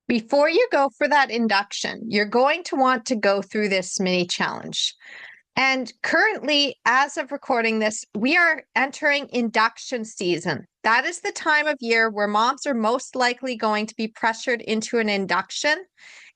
Before you go for that induction, you're going to want to go through this mini challenge. And currently, as of recording this, we are entering induction season. That is the time of year where moms are most likely going to be pressured into an induction.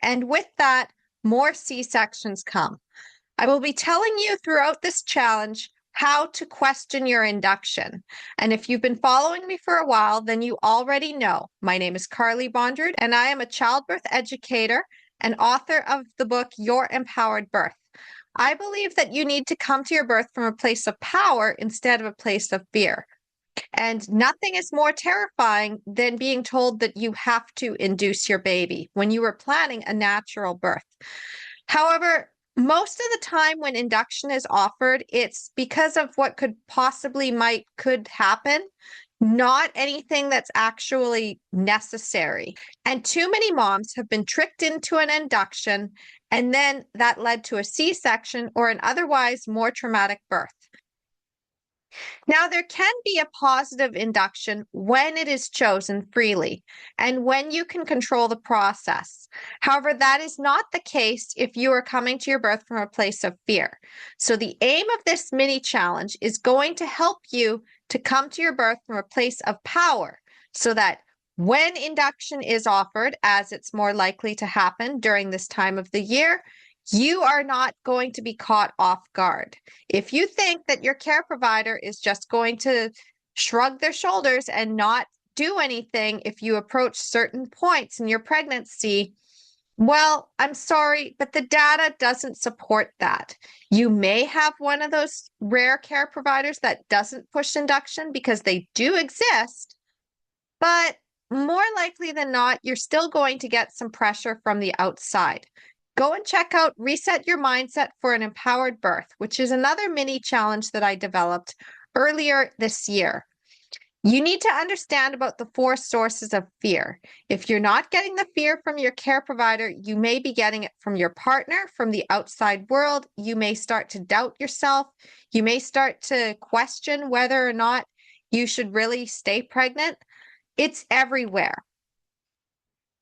And with that, more C-sections come. I will be telling you throughout this challenge how to question your induction. And if you've been following me for a while, then you already know. My name is Carly Bondrud, and I am a childbirth educator and author of the book, Your Empowered Birth. I believe that you need to come to your birth from a place of power instead of a place of fear. And nothing is more terrifying than being told that you have to induce your baby when you were planning a natural birth. However, most of the time when induction is offered, it's because of what could happen, not anything that's actually necessary. And too many moms have been tricked into an induction, and then that led to a C-section or an otherwise more traumatic birth. Now, there can be a positive induction when it is chosen freely and when you can control the process. However, that is not the case if you are coming to your birth from a place of fear. So the aim of this mini challenge is going to help you to come to your birth from a place of power so that when induction is offered, as it's more likely to happen during this time of the year, you are not going to be caught off guard. If you think that your care provider is just going to shrug their shoulders and not do anything if you approach certain points in your pregnancy, well, I'm sorry, but the data doesn't support that. You may have one of those rare care providers that doesn't push induction because they do exist, but more likely than not, you're still going to get some pressure from the outside. Go and check out Reset Your Mindset for an Empowered Birth, which is another mini challenge that I developed earlier this year. You need to understand about the 4 sources of fear. If you're not getting the fear from your care provider, you may be getting it from your partner, from the outside world. You may start to doubt yourself. You may start to question whether or not you should really stay pregnant. It's everywhere.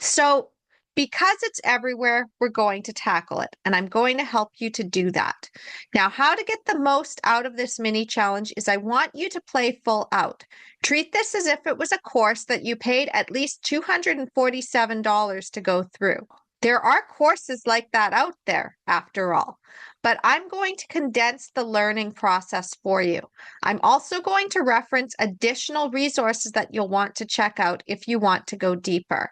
So, because it's everywhere, we're going to tackle it, and I'm going to help you to do that. Now, how to get the most out of this mini challenge is I want you to play full out. Treat this as if it was a course that you paid at least $247 to go through. There are courses like that out there, after all, but I'm going to condense the learning process for you. I'm also going to reference additional resources that you'll want to check out if you want to go deeper.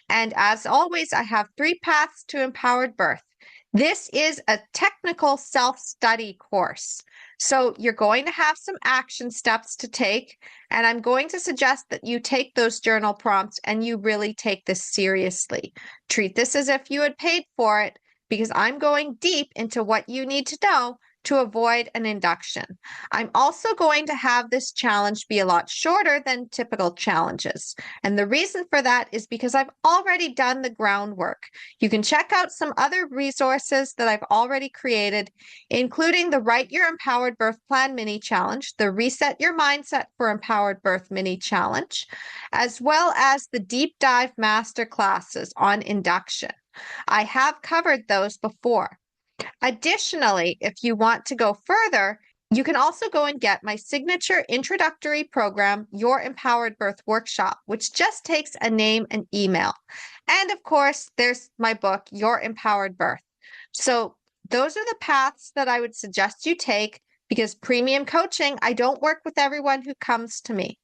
And as always, I have 3 paths to empowered birth. This is a technical self-study course. So you're going to have some action steps to take, and I'm going to suggest that you take those journal prompts and you really take this seriously. Treat this as if you had paid for it, because I'm going deep into what you need to know to avoid an induction. I'm also going to have this challenge be a lot shorter than typical challenges. And the reason for that is because I've already done the groundwork. You can check out some other resources that I've already created, including the Write Your Empowered Birth Plan mini challenge, the Reset Your Mindset for Empowered Birth mini challenge, as well as the deep dive master classes on induction. I have covered those before. Additionally, if you want to go further, you can also go and get my signature introductory program, Your Empowered Birth Workshop, which just takes a name and email. And of course, there's my book, Your Empowered Birth. So those are the paths that I would suggest you take, because premium coaching, I don't work with everyone who comes to me.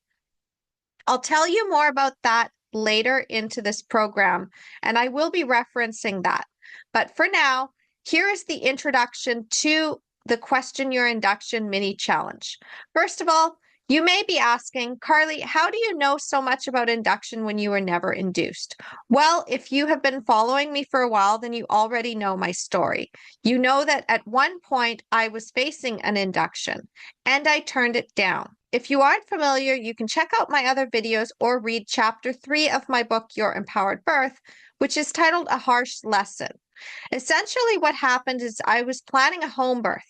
I'll tell you more about that later into this program, and I will be referencing that. But for now, here is the introduction to the Question Your Induction mini challenge. First of all, you may be asking, Carly, how do you know so much about induction when you were never induced? Well, if you have been following me for a while, then you already know my story. You know that at one point I was facing an induction and I turned it down. If you aren't familiar, you can check out my other videos or read chapter 3 of my book, Your Empowered Birth, which is titled A Harsh Lesson. Essentially, what happened is I was planning a home birth,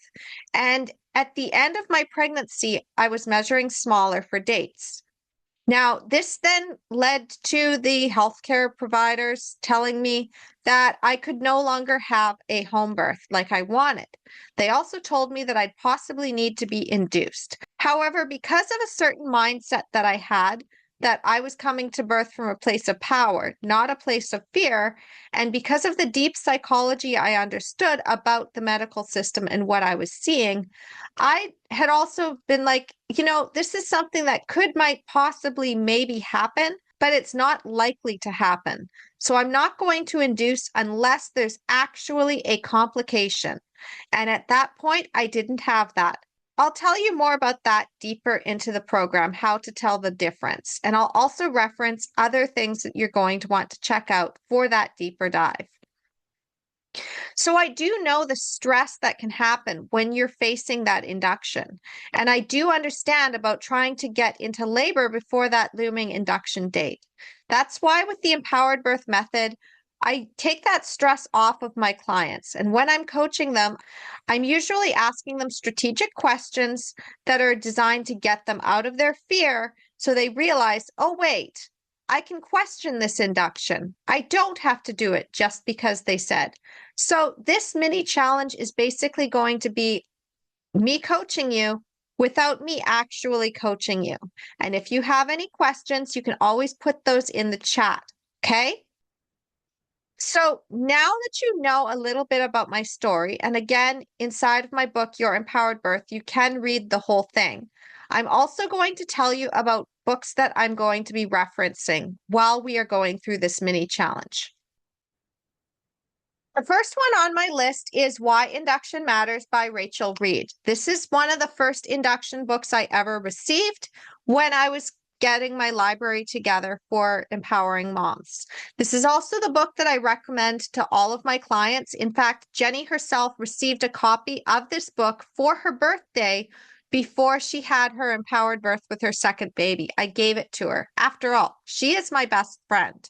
and at the end of my pregnancy, I was measuring smaller for dates. Now, this then led to the healthcare providers telling me that I could no longer have a home birth like I wanted. They also told me that I'd possibly need to be induced. However, because of a certain mindset that I had, that I was coming to birth from a place of power, not a place of fear, and because of the deep psychology I understood about the medical system and what I was seeing, I had also been like, this is something that might possibly maybe happen, but it's not likely to happen. So I'm not going to induce unless there's actually a complication. And at that point, I didn't have that. I'll tell you more about that deeper into the program, how to tell the difference. And I'll also reference other things that you're going to want to check out for that deeper dive. So I do know the stress that can happen when you're facing that induction. And I do understand about trying to get into labor before that looming induction date. That's why with the empowered birth method, I take that stress off of my clients. And when I'm coaching them, I'm usually asking them strategic questions that are designed to get them out of their fear so they realize, oh, wait, I can question this induction. I don't have to do it just because they said. So this mini challenge is basically going to be me coaching you without me actually coaching you. And if you have any questions, you can always put those in the chat. Okay? So now that you know a little bit about my story, and again, inside of my book, Your Empowered Birth, you can read the whole thing. I'm also going to tell you about books that I'm going to be referencing while we are going through this mini challenge. The first one on my list is Why Induction Matters by Rachel Reed. This is one of the first induction books I ever received when I was getting my library together for empowering moms. This is also the book that I recommend to all of my clients. In fact, Jenny herself received a copy of this book for her birthday before she had her empowered birth with her second baby. I gave it to her. After all, she is my best friend.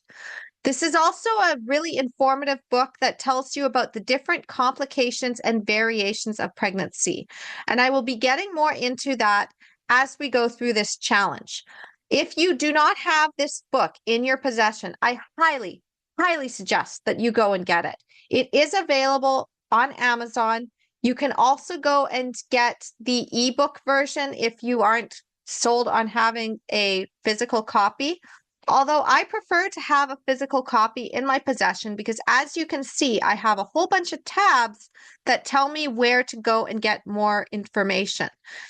This is also a really informative book that tells you about the different complications and variations of pregnancy. And I will be getting more into that as we go through this challenge. If you do not have this book in your possession, I highly, highly suggest that you go and get it. It is available on Amazon. You can also go and get the ebook version if you aren't sold on having a physical copy. Although I prefer to have a physical copy in my possession because, as you can see, I have a whole bunch of tabs that tell me where to go and get more information.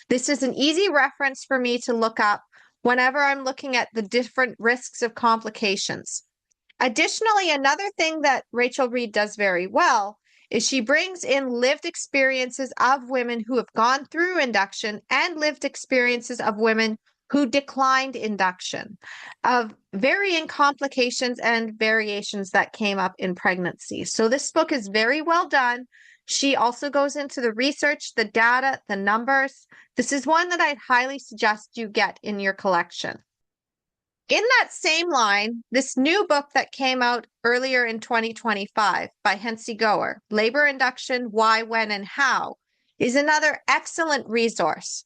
This is an easy reference for me to look up whenever I'm looking at the different risks of complications. Additionally, another thing that Rachel Reed does very well is she brings in lived experiences of women who have gone through induction and lived experiences of women who declined induction, of varying complications and variations that came up in pregnancy. So this book is very well done. She also goes into the research, the data, the numbers. This is one that I'd highly suggest you get in your collection. In that same line, this new book that came out earlier in 2025 by Hensi Goer, Labor Induction, Why, When, and How, is another excellent resource.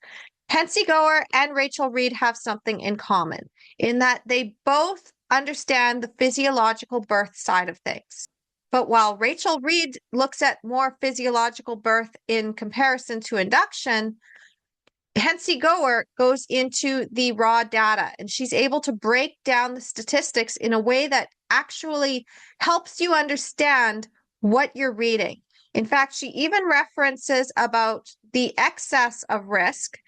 Hensi Goer and Rachel Reed have something in common in that they both understand the physiological birth side of things. But while Rachel Reed looks at more physiological birth in comparison to induction, Hensi Goer goes into the raw data and she's able to break down the statistics in a way that actually helps you understand what you're reading. In fact, she even references about the excess of risk,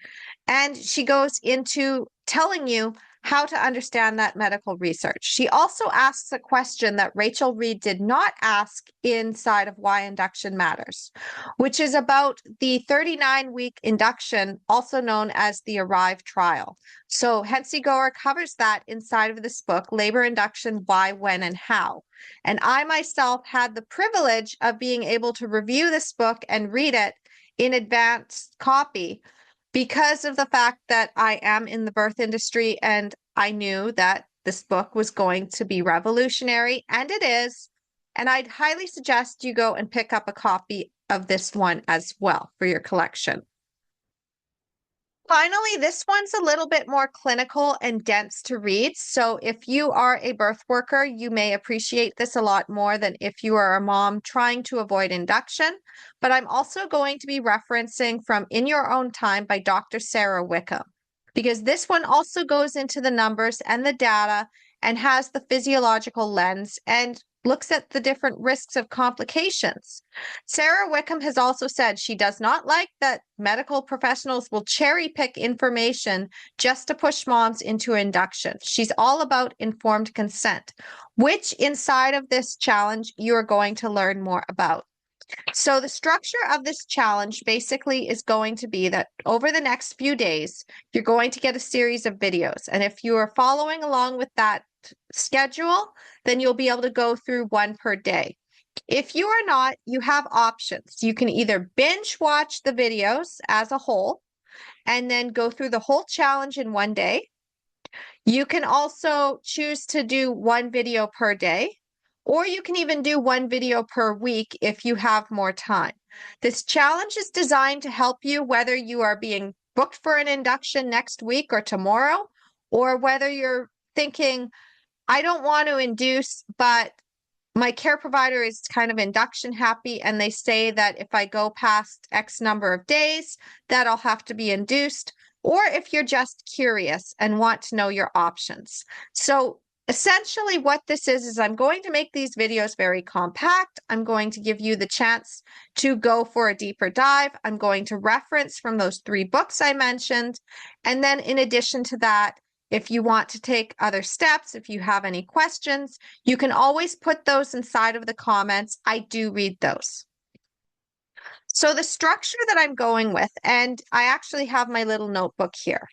and she goes into telling you how to understand that medical research. She also asks a question that Rachel Reed did not ask inside of Why Induction Matters, which is about the 39-week induction, also known as the ARRIVE trial. So Hensi Goer covers that inside of this book, Labor Induction, Why, When, and How. And I myself had the privilege of being able to review this book and read it in advanced copy because of the fact that I am in the birth industry and I knew that this book was going to be revolutionary, and it is. And I'd highly suggest you go and pick up a copy of this one as well for your collection. Finally, this one's a little bit more clinical and dense to read. So if you are a birth worker, you may appreciate this a lot more than if you are a mom trying to avoid induction. But I'm also going to be referencing from In Your Own Time by Dr. Sarah Wickham, because this one also goes into the numbers and the data and has the physiological lens and looks at the different risks of complications. Sarah Wickham has also said she does not like that medical professionals will cherry pick information just to push moms into induction. She's all about informed consent, which inside of this challenge, you're going to learn more about. So the structure of this challenge basically is going to be that over the next few days, you're going to get a series of videos. And if you are following along with that schedule, then you'll be able to go through one per day. If you are not, you have options. You can either binge watch the videos as a whole and then go through the whole challenge in one day. You can also choose to do one video per day, or you can even do one video per week if you have more time. This challenge is designed to help you whether you are being booked for an induction next week or tomorrow, or whether you're thinking, I don't want to induce, but my care provider is kind of induction happy, and they say that if I go past X number of days, that I'll have to be induced, or if you're just curious and want to know your options. So essentially what this is I'm going to make these videos very compact. I'm going to give you the chance to go for a deeper dive. I'm going to reference from those 3 books I mentioned. And then in addition to that, if you want to take other steps, if you have any questions, you can always put those inside of the comments. I do read those. So the structure that I'm going with, and I actually have my little notebook here,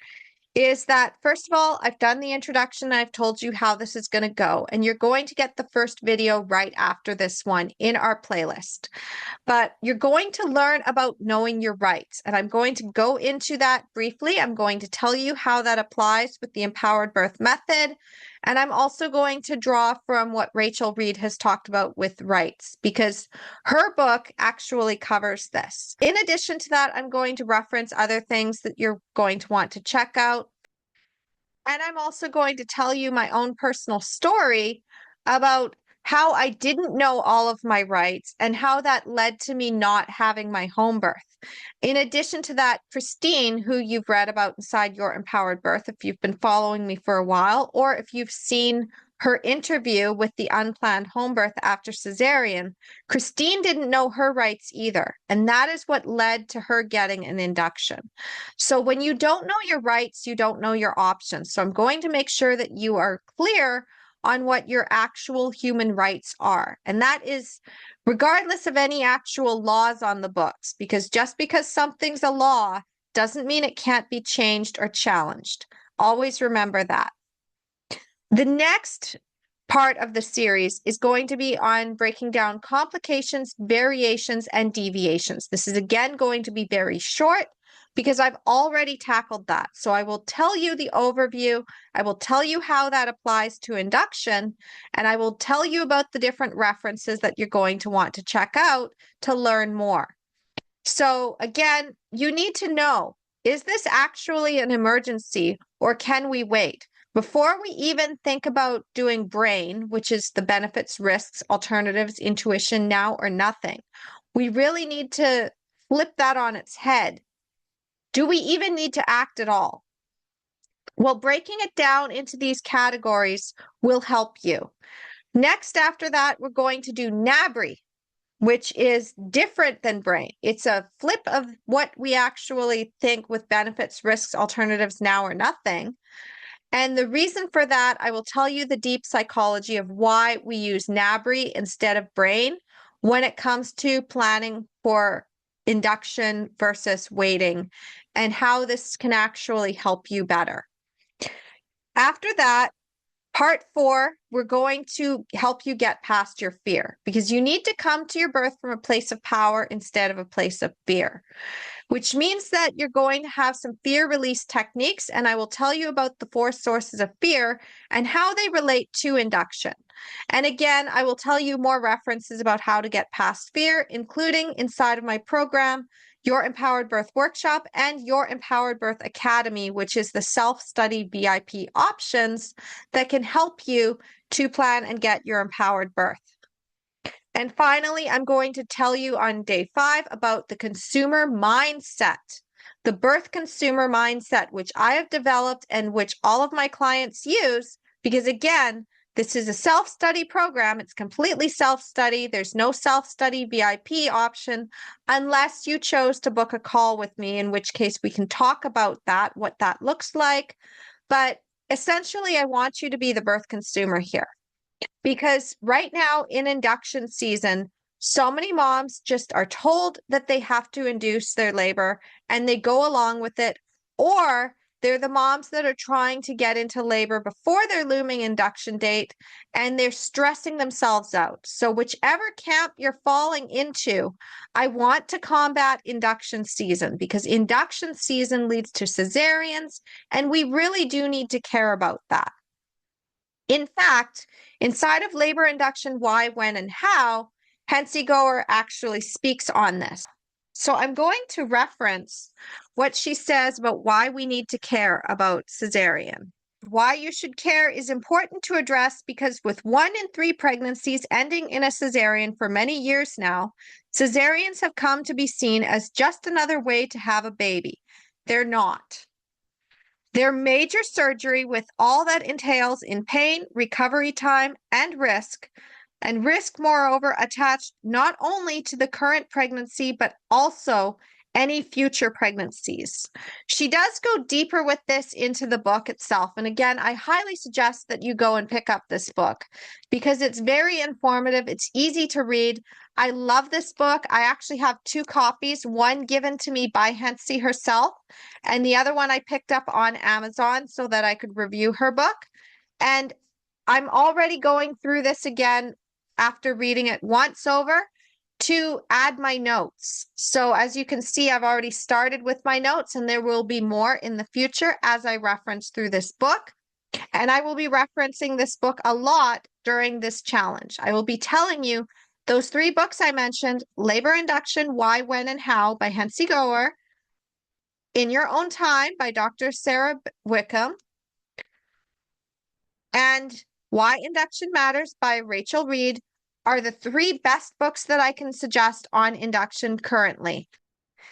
is that first of all, I've done the introduction. I've told you how this is going to go, and you're going to get the first video right after this one in our playlist. But you're going to learn about knowing your rights, and I'm going to go into that briefly. I'm going to tell you how that applies with the empowered birth method, and I'm also going to draw from what Rachel Reed has talked about with rights, because her book actually covers this. In addition to that, I'm going to reference other things that you're going to want to check out. And I'm also going to tell you my own personal story about how I didn't know all of my rights and how that led to me not having my home birth. In addition to that, Christine, who you've read about inside Your Empowered Birth, if you've been following me for a while, or if you've seen her interview with the unplanned home birth after cesarean, Christine didn't know her rights either. And that is what led to her getting an induction. So when you don't know your rights, you don't know your options. So I'm going to make sure that you are clear on what your actual human rights are. And that is regardless of any actual laws on the books, because just because something's a law doesn't mean it can't be changed or challenged. Always remember that. The next part of the series is going to be on breaking down complications, variations, and deviations. This is again going to be very short because I've already tackled that. So I will tell you the overview, I will tell you how that applies to induction, and I will tell you about the different references that you're going to want to check out to learn more. So again, you need to know, is this actually an emergency or can we wait? Before we even think about doing brain, which is the benefits, risks, alternatives, intuition, now or nothing, we really need to flip that on its head. Do we even need to act at all? Well, breaking it down into these categories will help you. Next, after that, we're going to do NABRI, which is different than brain. It's a flip of what we actually think with benefits, risks, alternatives, now or nothing. And the reason for that, I will tell you the deep psychology of why we use NABRI instead of brain when it comes to planning for induction versus waiting, and how this can actually help you better. After that, part 4, we're going to help you get past your fear, because you need to come to your birth from a place of power instead of a place of fear, which means that you're going to have some fear release techniques. And I will tell you about the 4 sources of fear and how they relate to induction. And again, I will tell you more references about how to get past fear, including inside of my program, your Empowered Birth Workshop, and your Empowered Birth Academy, which is the self-study VIP options that can help you to plan and get your empowered birth. And finally, I'm going to tell you on day 5 about the consumer mindset, the birth consumer mindset, which I have developed and which all of my clients use, because again, this is a self-study program. It's completely self-study. There's no self-study VIP option unless you chose to book a call with me, in which case we can talk about that, what that looks like. But essentially, I want you to be the birth consumer here. Because right now in induction season, so many moms just are told that they have to induce their labor and they go along with it, or they're the moms that are trying to get into labor before their looming induction date and they're stressing themselves out. So whichever camp you're falling into, I want to combat induction season, because induction season leads to cesareans and we really do need to care about that. In fact, inside of Labor Induction Why, When, and How, Hensi Goer actually speaks on this. So I'm going to reference what she says about why we need to care about cesarean. Why you should care is important to address because with 1 in 3 pregnancies ending in a cesarean for many years now, cesareans have come to be seen as just another way to have a baby. They're not. They're major surgery with all that entails in pain, recovery time, and risk moreover attached not only to the current pregnancy, but also any future pregnancies. She does go deeper with this into the book itself. And again, I highly suggest that you go and pick up this book because it's very informative. It's easy to read. I love this book. I actually have 2 copies, one given to me by Hensi herself, and the other one I picked up on Amazon so that I could review her book. And I'm already going through this again after reading it once over to add my notes. So as you can see, I've already started with my notes and there will be more in the future as I reference through this book. And I will be referencing this book a lot during this challenge. I will be telling you those 3 books I mentioned, Labor Induction, Why, When, and How by Hensi Goer, In Your Own Time by Dr. Sarah Wickham, and Why Induction Matters by Rachel Reed are the 3 best books that I can suggest on induction currently.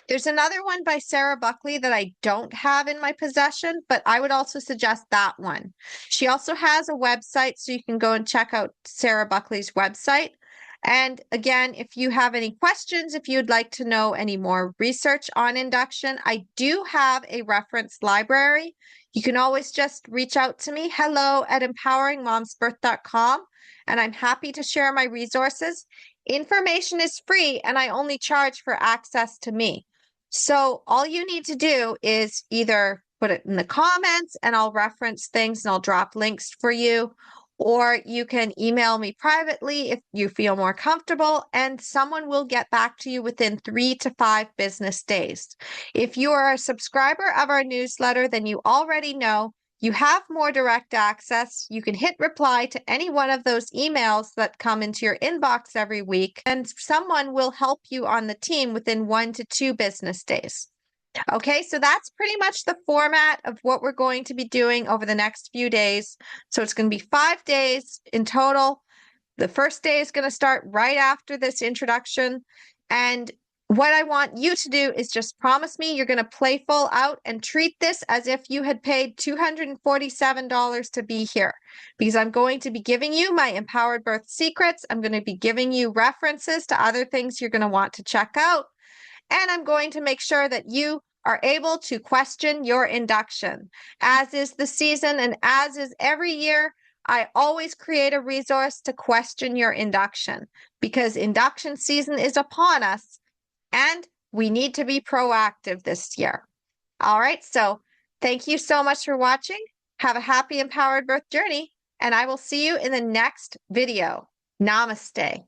There's another one by Sarah Buckley that I don't have in my possession, but I would also suggest that one. She also has a website, so you can go and check out Sarah Buckley's website. And again, if you have any questions, if you'd like to know any more research on induction, I do have a reference library. You can always just reach out to me, hello@empoweringmomsbirth.com, and I'm happy to share my resources. Information is free, and I only charge for access to me. So all you need to do is either put it in the comments and I'll reference things and I'll drop links for you, or you can email me privately if you feel more comfortable, and someone will get back to you within 3 to 5 business days. If you are a subscriber of our newsletter, then you already know you have more direct access. You can hit reply to any one of those emails that come into your inbox every week, and someone will help you on the team within 1 to 2 business days. Okay, so that's pretty much the format of what we're going to be doing over the next few days. So it's going to be 5 days in total. The first day is going to start right after this introduction. And what I want you to do is just promise me you're going to play full out and treat this as if you had paid $247 to be here, because I'm going to be giving you my Empowered Birth secrets. I'm going to be giving you references to other things you're going to want to check out. And I'm going to make sure that you are able to question your induction. As is the season and as is every year, I always create a resource to question your induction, because induction season is upon us and we need to be proactive this year. All right, so thank you so much for watching. Have a happy Empowered Birth journey, and I will see you in the next video. Namaste.